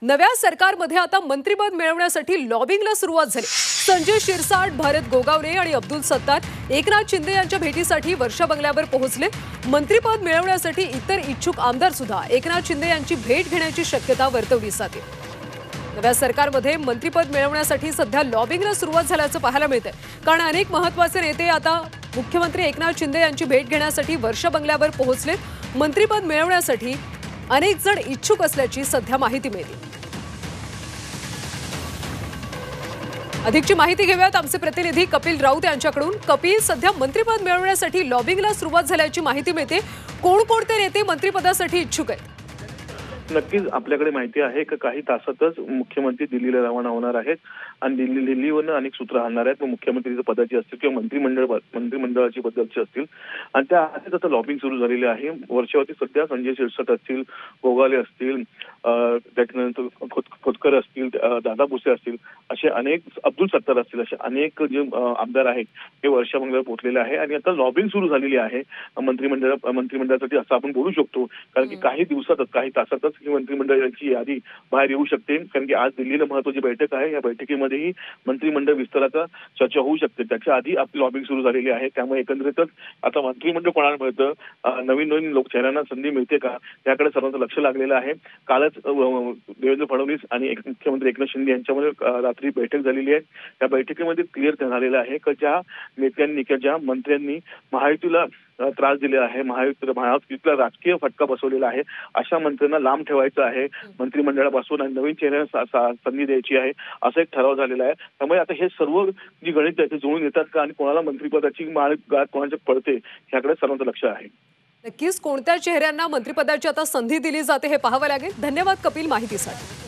नव्या सरकारमध्ये आता मंत्रिपद मिळवण्यासाठी लॉबिंगला सुरुवात झाली। संजय शिरसाट, भारत गोगावले आणि अब्दुल सत्तार एकनाथ शिंदे यांच्या भेटीसाठी वर्षा बंगल्यावर पोहोचले। मंत्रिपद मिळवण्यासाठी इतर इच्छुक आमदार सुद्धा एकनाथ शिंदे यांची भेट घेण्याची शक्यता वर्तवली जाते। नव्या सरकारमध्ये मंत्रिपद मिळवण्यासाठी सध्या लॉबिंगला सुरुवात झाल्याचं पाहायला मिळतंय, कारण अनेक महत्त्वाचे नेते आता मुख्यमंत्री एकनाथ शिंदे यांची भेट घेण्यासाठी वर्षा बंगल्यावर पोहोचले। मंत्रिपद मिळवण्यासाठी अनेक जण इच्छुक असल्याची सध्या माहिती मिळते। अधिकची माहिती घेऊयात आमचे प्रतिनिधी कपिल राऊत यांच्याकडून। कपिल, सध्या मंत्रिपद मिळवण्यासाठी लॉबिंगला सुरुवात झाल्याची माहिती मिळते। कोणकोणते नेते मंत्रिपदासाठी इच्छुक आहेत? नक्कीच आपल्याकडे माहिती आहे की काही तासातच मुख्यमंत्री दिल्लीला रवाना होणार आहेत आणि दिल्लीवरून अनेक सूत्र आणणार आहेत। मुख्यमंत्री पदाची असतील किंवा मंत्रिमंडळाची बदलची असतील आणि त्या आधीच आता लॉबिंग सुरू झालेली आहे। वर्षावरती सध्या संजय शिरसाट असतील, गोगावले असतील, त्याच्यानंतर खोतकर असतील, दादा भुसे असतील, असे अनेक, अब्दुल सत्तार असतील, असे अनेक जे आमदार आहेत ते वर्षा बंगल्यावर पोहोचलेले आहे आणि आता लॉबिंग सुरू झालेली आहे मंत्रिमंडळासाठी, असं आपण बोलू शकतो। कारण की काही दिवसातच, काही तासातच ही मंत्रिमंडळाची यादी बाहेर येऊ शकते। कारण की आज दिल्लीला महत्त्वाची बैठक आहे। या बैठकीमध्येही मंत्रिमंडळ विस्ताराचा चर्चा होऊ शकते। त्याच्या आधी आपली लॉबिंग सुरू झालेली आहे। त्यामुळे एकंदरीतच आता मंत्रिमंडळ कोणाला मिळतं, नवीन लोक चेहऱ्यांना संधी मिळते का, याकडे सर्वांचं लक्ष लागलेलं आहे। कालच देवेंद्र फडणवीस आणि मुख्यमंत्री एकनाथ शिंदे यांच्यामध्ये रात्री बैठक झालेली आहे। त्या बैठकीमध्ये क्लिअर झालेलं आहे की ज्या नेत्यांनी किंवा ज्या मंत्र्यांनी महायुतीला त्रास दिला आहे, महायुतीला राजकीय फटका बसवलेला आहे, अशा मंत्र्यांना लांब ठेवायचं आहे मंत्रिमंडळापासून आणि नवीन चेहऱ्यांना संधी द्यायची आहे, असा एक ठराव झालेला आहे। त्यामुळे आता हे सर्व जी गणित आहे ते जुळून येतात का आणि कोणाला मंत्रिपदाची गाठ कोणाच्या पडते याकडे सर्वांचं लक्ष आहे। नक्कीच कोणत्या चेहऱ्यांना मंत्रिपदाची आता संधी दिली जाते हे पाहावं लागेल। धन्यवाद कपिल माहितीसाठी।